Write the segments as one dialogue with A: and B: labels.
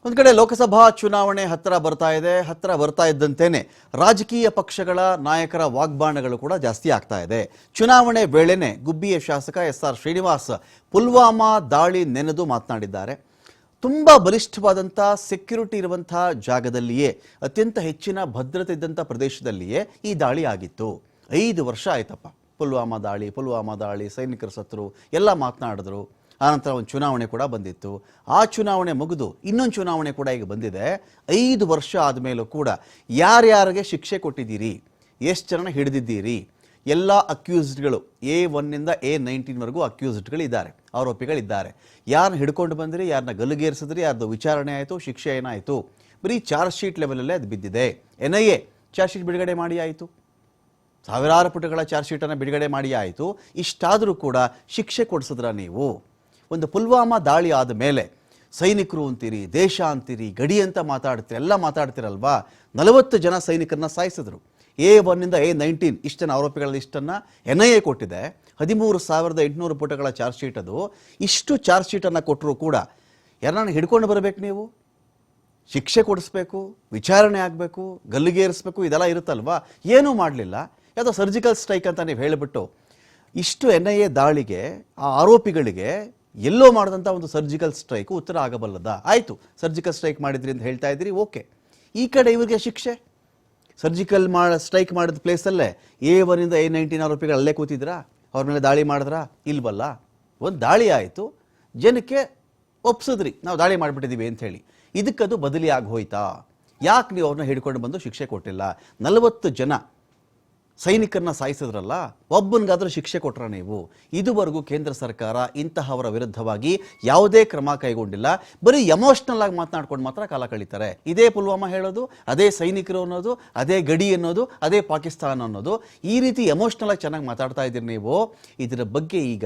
A: ಒಂದು ಕಡೆ ಲೋಕಸಭಾ ಚುನಾವಣೆ ಹತ್ತಿರ ಬರ್ತಾ ಇದ್ದಂತೆಯೇ ರಾಜಕೀಯ ಪಕ್ಷಗಳ ನಾಯಕರ ವಾಗ್ಬಾಣಗಳು ಕೂಡ ಜಾಸ್ತಿ ಆಗ್ತಾ ಇದೆ. ಚುನಾವಣೆ ವೇಳೆನೇ ಗುಬ್ಬಿಯ ಶಾಸಕ ಎಸ್.ಆರ್. ಶ್ರೀನಿವಾಸ್ ಪುಲ್ವಾಮಾ ದಾಳಿ ನೆನೆದು ಮಾತನಾಡಿದ್ದಾರೆ. ತುಂಬಾ ಬಲಿಷ್ಠವಾದಂಥ ಸೆಕ್ಯೂರಿಟಿ ಇರುವಂತಹ ಜಾಗದಲ್ಲಿಯೇ, ಅತ್ಯಂತ ಹೆಚ್ಚಿನ ಭದ್ರತೆ ಇದ್ದಂಥ ಪ್ರದೇಶದಲ್ಲಿಯೇ ಈ ದಾಳಿ ಆಗಿತ್ತು. 5 ವರ್ಷ ಆಯ್ತಪ್ಪ. ಪುಲ್ವಾಮಾ ದಾಳಿ, ಸೈನಿಕರು ಸತ್ತರು, ಎಲ್ಲ ಮಾತನಾಡಿದ್ರು. ಆನಂತರ ಒಂದು ಚುನಾವಣೆ ಕೂಡ ಬಂದಿತ್ತು. ಆ ಚುನಾವಣೆ ಮುಗಿದು ಇನ್ನೊಂದು ಚುನಾವಣೆ ಕೂಡ ಈಗ ಬಂದಿದೆ. 5 ವರ್ಷ ಆದಮೇಲೂ ಕೂಡ ಯಾರ್ಯಾರಿಗೆ ಶಿಕ್ಷೆ ಕೊಟ್ಟಿದ್ದೀರಿ, ಎಷ್ಟು ಜನ ಹಿಡಿದಿದ್ದೀರಿ, ಎಲ್ಲ ಅಕ್ಯೂಸ್ಡ್ಗಳು A1 A19ವರೆಗೂ ಅಕ್ಯೂಸ್ಡ್ಗಳಿದ್ದಾರೆ, ಆರೋಪಿಗಳಿದ್ದಾರೆ. ಯಾರನ್ನ ಹಿಡ್ಕೊಂಡು ಬಂದಿರಿ, ಯಾರನ್ನ ಗಲ್ಲುಗೇರಿಸಿದ್ರಿ, ಯಾರ್ದು ವಿಚಾರಣೆ ಆಯಿತು, ಶಿಕ್ಷೆ ಏನಾಯಿತು, ಬರೀ ಚಾರ್ಜ್ ಶೀಟ್ ಲೆವೆಲಲ್ಲೇ ಅದು ಬಿದ್ದಿದೆ. NIA ಚಾರ್ಜ್ ಶೀಟ್ ಬಿಡುಗಡೆ ಮಾಡಿ ಆಯಿತು, ಸಾವಿರಾರು ಪುಟಗಳ ಚಾರ್ಜ್ ಶೀಟನ್ನು ಬಿಡುಗಡೆ ಮಾಡಿ ಆಯಿತು. ಇಷ್ಟಾದರೂ ಕೂಡ ಶಿಕ್ಷೆ ಕೊಡಿಸಿದ್ರ ನೀವು? ಒಂದು ಪುಲ್ವಾಮಾ ದಾಳಿ ಆದ ಮೇಲೆ ಸೈನಿಕರು ಅಂತೀರಿ, ದೇಶ ಅಂತೀರಿ, ಗಡಿ ಅಂತ ಮಾತಾಡ್ತೀರಿ, ಎಲ್ಲ ಮಾತಾಡ್ತಿರಲ್ವಾ? 40 ಜನ ಸೈನಿಕರನ್ನ ಸಾಯಿಸಿದ್ರು. A1 A19 ಇಷ್ಟನ್ನು ಆರೋಪಿಗಳ ಲಿಸ್ಟನ್ನು NIA ಕೊಟ್ಟಿದೆ. 13,800 ಪುಟಗಳ ಚಾರ್ಜ್ ಶೀಟ್ ಅದು. ಇಷ್ಟು ಚಾರ್ಜ್ ಶೀಟನ್ನು ಕೊಟ್ಟರು ಕೂಡ ಯಾರನ್ನ ಹಿಡ್ಕೊಂಡು ಬರಬೇಕು, ನೀವು ಶಿಕ್ಷೆ ಕೊಡಿಸ್ಬೇಕು, ವಿಚಾರಣೆ ಆಗಬೇಕು, ಗಲ್ಲಿಗೇರಿಸ್ಬೇಕು, ಇದೆಲ್ಲ ಇರುತ್ತಲ್ವಾ? ಏನೂ ಮಾಡಲಿಲ್ಲ. ಯಾವುದೋ ಸರ್ಜಿಕಲ್ ಸ್ಟ್ರೈಕ್ ಅಂತ ನೀವು ಹೇಳಿಬಿಟ್ಟು ಇಷ್ಟು NIA ದಾಳಿಗೆ ಆ ಆರೋಪಿಗಳಿಗೆ ಎಲ್ಲೋ ಮಾಡಿದಂಥ ಒಂದು ಸರ್ಜಿಕಲ್ ಸ್ಟ್ರೈಕು ಉತ್ತರ ಆಗಬಲ್ಲದ? ಆಯಿತು, ಸರ್ಜಿಕಲ್ ಸ್ಟ್ರೈಕ್ ಮಾಡಿದ್ರಿ ಅಂತ ಹೇಳ್ತಾ ಇದ್ದೀರಿ, ಓಕೆ. ಈ ಕಡೆ ಇವರಿಗೆ ಶಿಕ್ಷೆ, ಸರ್ಜಿಕಲ್ ಸ್ಟ್ರೈಕ್ ಮಾಡಿದ ಪ್ಲೇಸಲ್ಲೇ A1 A19 ಆರೋಪಿಗಳು ಅಲ್ಲೇ ಕೂತಿದ್ರಾ? ಅವ್ರ ಮೇಲೆ ದಾಳಿ ಮಾಡಿದ್ರಾ? ಇಲ್ವಲ್ಲ. ಒಂದು ದಾಳಿ ಆಯಿತು, ಜನಕ್ಕೆ ಒಪ್ಸಿದ್ರಿ ನಾವು ದಾಳಿ ಮಾಡಿಬಿಟ್ಟಿದ್ದೀವಿ ಅಂತ ಹೇಳಿ. ಇದಕ್ಕದು ಬದಲಿ ಆಗಿ ಹೋಯ್ತಾ? ಯಾಕೆ ನೀವು ಅವ್ರನ್ನ ಹಿಡ್ಕೊಂಡು ಬಂದು ಶಿಕ್ಷೆ ಕೊಟ್ಟಿಲ್ಲ? 40 ಜನ ಸೈನಿಕರನ್ನ ಸಾಯಿಸಿದ್ರಲ್ಲ, ಒಬ್ಬನಿಗಾದ್ರೂ ಶಿಕ್ಷೆ ಕೊಟ್ರ ನೀವು? ಇದುವರೆಗೂ ಕೇಂದ್ರ ಸರ್ಕಾರ ಇಂತಹವರ ವಿರುದ್ಧವಾಗಿ ಯಾವುದೇ ಕ್ರಮ ಕೈಗೊಂಡಿಲ್ಲ. ಬರೀ ಎಮೋಷನಲ್ ಆಗಿ ಮಾತನಾಡ್ಕೊಂಡು ಮಾತ್ರ ಕಾಲ ಕಳೀತಾರೆ. ಇದೇ ಪುಲ್ವಾಮಾ ಹೇಳೋದು, ಅದೇ ಸೈನಿಕರು ಅನ್ನೋದು, ಅದೇ ಗಡಿ ಅನ್ನೋದು, ಅದೇ ಪಾಕಿಸ್ತಾನ ಅನ್ನೋದು. ಈ ರೀತಿ ಎಮೋಷನಲ್ ಆಗಿ ಚೆನ್ನಾಗಿ ಮಾತಾಡ್ತಾ ಇದ್ದೀರಿ ನೀವು. ಇದರ ಬಗ್ಗೆ ಈಗ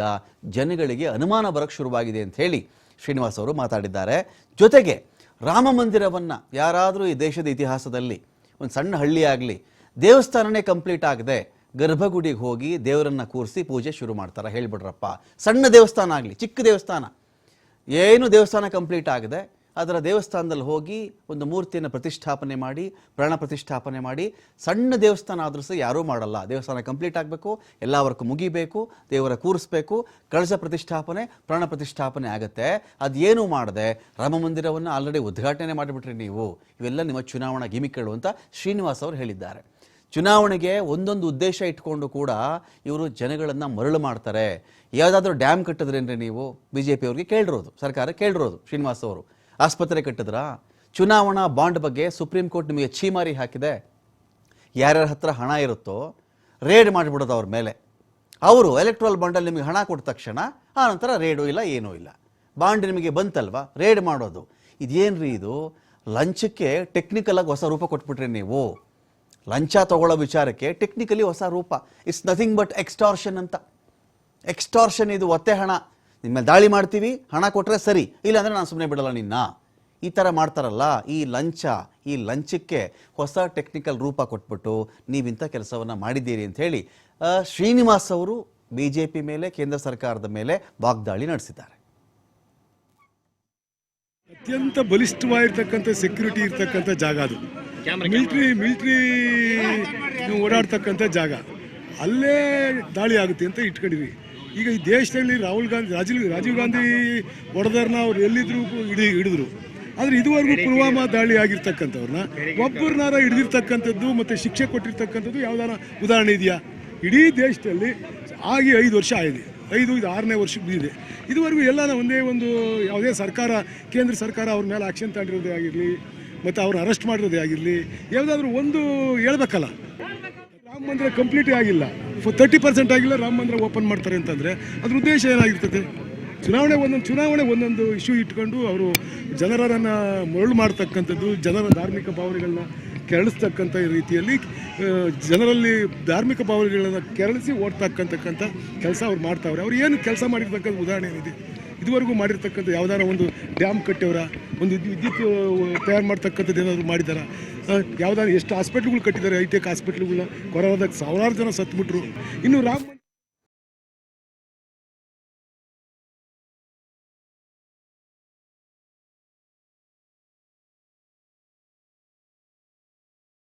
A: ಜನಗಳಿಗೆ ಅನುಮಾನ ಬರಕ್ಕೆ ಶುರುವಾಗಿದೆ ಅಂತ ಹೇಳಿ ಶ್ರೀನಿವಾಸ್ ಅವರು ಮಾತಾಡಿದ್ದಾರೆ. ಜೊತೆಗೆ ರಾಮ ಮಂದಿರವನ್ನು ಯಾರಾದರೂ ಈ ದೇಶದ ಇತಿಹಾಸದಲ್ಲಿ ಒಂದು ಸಣ್ಣ ಹಳ್ಳಿ ಆಗಲಿ, ದೇವಸ್ಥಾನನೇ ಕಂಪ್ಲೀಟ್ ಆಗದೆ ಗರ್ಭಗುಡಿಗೆ ಹೋಗಿ ದೇವರನ್ನ ಕೂರಿಸಿ ಪೂಜೆ ಶುರು ಮಾಡ್ತಾರೆ, ಹೇಳ್ಬಿಡ್ರಪ್ಪ. ಸಣ್ಣ ದೇವಸ್ಥಾನ ಆಗಲಿ, ಚಿಕ್ಕ ದೇವಸ್ಥಾನ, ಏನು ದೇವಸ್ಥಾನ ಕಂಪ್ಲೀಟ್ ಆಗದೆ ಅದರ ದೇವಸ್ಥಾನದಲ್ಲಿ ಹೋಗಿ ಒಂದು ಮೂರ್ತಿಯನ್ನು ಪ್ರತಿಷ್ಠಾಪನೆ ಮಾಡಿ, ಪ್ರಾಣ ಪ್ರತಿಷ್ಠಾಪನೆ ಮಾಡಿ, ಸಣ್ಣ ದೇವಸ್ಥಾನ ಆದರೂ ಸಹ ಯಾರೂ ಮಾಡಲ್ಲ. ದೇವಸ್ಥಾನ ಕಂಪ್ಲೀಟ್ ಆಗಬೇಕು, ಎಲ್ಲ ವರ್ಕ್ ಮುಗಿಬೇಕು, ದೇವರ ಕೂರಿಸ್ಬೇಕು, ಕಳಶ ಪ್ರತಿಷ್ಠಾಪನೆ, ಪ್ರಾಣ ಪ್ರತಿಷ್ಠಾಪನೆ ಆಗುತ್ತೆ. ಅದೇನು ಮಾಡದೆ ರಾಮ ಮಂದಿರವನ್ನು ಆಲ್ರೆಡಿ ಉದ್ಘಾಟನೆ ಮಾಡಿಬಿಟ್ರಿ ನೀವು. ಇವೆಲ್ಲ ನಿಮ್ಮ ಚುನಾವಣಾ ಗಿಮಿಕ್ಗಳು ಅಂತ ಶ್ರೀನಿವಾಸ್ ಅವರು ಹೇಳಿದ್ದಾರೆ. ಚುನಾವಣೆಗೆ ಒಂದೊಂದು ಉದ್ದೇಶ ಇಟ್ಕೊಂಡು ಕೂಡ ಇವರು ಜನಗಳನ್ನು ಮರಳು ಮಾಡ್ತಾರೆ. ಯಾವುದಾದ್ರೂ ಡ್ಯಾಮ್ ಕಟ್ಟಿದ್ರೇನ್ರಿ ನೀವು? BJP ಅವ್ರಿಗೆ ಕೇಳಿರೋದು, ಸರ್ಕಾರ ಕೇಳಿರೋದು. ಶ್ರೀನಿವಾಸ್ ಅವರು ಆಸ್ಪತ್ರೆ ಕಟ್ಟಿದ್ರಾ? ಚುನಾವಣಾ ಬಾಂಡ್ ಬಗ್ಗೆ ಸುಪ್ರೀಂ ಕೋರ್ಟ್ ನಿಮಗೆ ಛೀಮಾರಿ ಹಾಕಿದೆ. ಯಾರ್ಯಾರ ಹತ್ರ ಹಣ ಇರುತ್ತೋ ರೇಡ್ ಮಾಡಿಬಿಡೋದು ಅವ್ರ ಮೇಲೆ. ಅವರು ಎಲೆಕ್ಟ್ರಲ್ ಬಾಂಡಲ್ಲಿ ನಿಮಗೆ ಹಣ ಕೊಟ್ಟ ತಕ್ಷಣ ಆ ನಂತರ ರೇಡು ಇಲ್ಲ, ಏನೂ ಇಲ್ಲ. ಬಾಂಡ್ ನಿಮಗೆ ಬಂತಲ್ವಾ, ರೇಡ್ ಮಾಡೋದು. ಇದೇನ್ರಿ ಇದು? ಲಂಚಕ್ಕೆ ಟೆಕ್ನಿಕಲ್ ಆಗಿ ಹೊಸ ರೂಪ ಕೊಟ್ಬಿಟ್ರಿ ನೀವು. ಲಂಚ ತಗೊಳ್ಳೋ ವಿಚಾರಕ್ಕೆ ಟೆಕ್ನಿಕಲಿ ಹೊಸ ರೂಪ. ಇಟ್ಸ್ ನಥಿಂಗ್ ಬಟ್ ಎಕ್ಸ್ಟಾರ್ಷನ್ ಅಂತ. ಎಕ್ಸ್ಟಾರ್ಷನ್ ಇದು, ಒತ್ತೆ ಹಣ. ನಿಮ್ಮ ದಾಳಿ ಮಾಡ್ತೀವಿ, ಹಣ ಕೊಟ್ಟರೆ ಸರಿ, ಇಲ್ಲಾಂದರೆ ನಾನು ಸುಮ್ಮನೆ ಬಿಡಲ್ಲ ನಿನ್ನ. ಈ ಥರ ಮಾಡ್ತಾರಲ್ಲ, ಈ ಲಂಚಕ್ಕೆ ಹೊಸ ಟೆಕ್ನಿಕಲ್ ರೂಪ ಕೊಟ್ಬಿಟ್ಟು ನೀವಿಂಥ ಕೆಲಸವನ್ನು ಮಾಡಿದ್ದೀರಿ ಅಂತ ಹೇಳಿ ಶ್ರೀನಿವಾಸ್ ಅವರು BJP ಮೇಲೆ, ಕೇಂದ್ರ ಸರ್ಕಾರದ ಮೇಲೆ ವಾಗ್ದಾಳಿ ನಡೆಸಿದ್ದಾರೆ.
B: ಅತ್ಯಂತ ಬಲಿಷ್ಠವಾಗಿರ್ತಕ್ಕಂಥ ಸೆಕ್ಯೂರಿಟಿ ಇರ್ತಕ್ಕಂಥ ಜಾಗ ಅದು. ಮಿಲಿಟ್ರಿ ಓಡಾಡ್ತಕ್ಕಂಥ ಜಾಗ. ಅಲ್ಲೇ ದಾಳಿ ಆಗುತ್ತೆ ಅಂತ ಇಟ್ಕೊಂಡಿದ್ವಿ. ಈಗ ಈ ದೇಶದಲ್ಲಿ ರಾಜೀವ್ ಗಾಂಧಿ ಹೊಡೆದವ್ರನ್ನ ಅವ್ರು ಎಲ್ಲಿದ್ರು ಹಿಡಿದ್ರು. ಆದರೆ ಇದುವರೆಗೂ ಪುಲ್ವಾಮಾ ದಾಳಿ ಆಗಿರ್ತಕ್ಕಂಥವ್ರನ್ನ ಒಬ್ಬರನ್ನಾರ ಹಿಡಿದಿರ್ತಕ್ಕಂಥದ್ದು ಮತ್ತು ಶಿಕ್ಷೆ ಕೊಟ್ಟಿರ್ತಕ್ಕಂಥದ್ದು ಯಾವ್ದಾರ ಉದಾಹರಣೆ ಇದೆಯಾ? ಇಡೀ ದೇಶದಲ್ಲಿ ಆಗಿ 5 ವರ್ಷ ಆಗಿದೆ. ಇದು 6ನೇ ವರ್ಷಕ್ಕೆ ಬಿದ್ದಿದೆ. ಇದುವರೆಗೂ ಎಲ್ಲ ಒಂದೇ ಒಂದು ಯಾವುದೇ ಸರ್ಕಾರ, ಕೇಂದ್ರ ಸರ್ಕಾರ ಅವ್ರ ಮೇಲೆ ಆ್ಯಕ್ಷನ್ ತಗೊಂಡಿರೋದೇ ಆಗಿರಲಿ, ಮತ್ತು ಅವ್ರನ್ನ ಅರೆಸ್ಟ್ ಮಾಡಿರೋದೇ ಆಗಿರಲಿ, ಯಾವುದಾದ್ರೂ ಒಂದು ಹೇಳ್ಬೇಕಲ್ಲ. ರಾಮ ಮಂದಿರ ಕಂಪ್ಲೀಟೇ ಆಗಿಲ್ಲ, 30% ಆಗಿಲ್ಲ. ರಾಮ ಮಂದಿರ ಓಪನ್ ಮಾಡ್ತಾರೆ ಅಂತಂದರೆ ಅದ್ರ ಉದ್ದೇಶ ಏನಾಗಿರ್ತದೆ? ಚುನಾವಣೆ ಒಂದೊಂದು ಇಶ್ಯೂ ಇಟ್ಕೊಂಡು ಅವರು ಜನರನ್ನು ಮರಳು ಮಾಡ್ತಕ್ಕಂಥದ್ದು, ಜನರ ಧಾರ್ಮಿಕ ಭಾವನೆಗಳನ್ನ ಕೆರಳಿಸ್ತಕ್ಕಂಥ ರೀತಿಯಲ್ಲಿ ಜನರಲ್ಲಿ ಧಾರ್ಮಿಕ ಭಾವನೆಗಳನ್ನು ಕೆರಳಿಸಿ ಓಡ್ತಕ್ಕಂಥ ಕೆಲಸ ಅವ್ರು ಮಾಡ್ತಾವ್ರೆ. ಅವ್ರು ಏನು ಕೆಲಸ ಮಾಡಿರ್ತಕ್ಕಂಥ ಉದಾಹರಣೆ ಏನಿದೆ? ಇದುವರೆಗೂ ಮಾಡಿರ್ತಕ್ಕಂಥ ಯಾವುದಾರ ಒಂದು ಡ್ಯಾಮ್ ಕಟ್ಟಿಯವರ, ಒಂದು ವಿದ್ಯುತ್ ತಯಾರು ಮಾಡ್ತಕ್ಕಂಥದ್ದು ಏನಾದರೂ ಮಾಡಿದಾರ? ಯಾವುದಾದ್ರು ಎಷ್ಟು ಹಾಸ್ಪಿಟ್ಲ್ಗಳು ಕಟ್ಟಿದ್ದಾರೆ, ಹೈಟೆಕ್ ಹಾಸ್ಪಿಟ್ಲ್ಗಳನ್ನ. ಕೊರೋನಾದಾಗ ಸಾವಿರಾರು ಜನ ಸತ್ಬಿಟ್ರು. ಇನ್ನು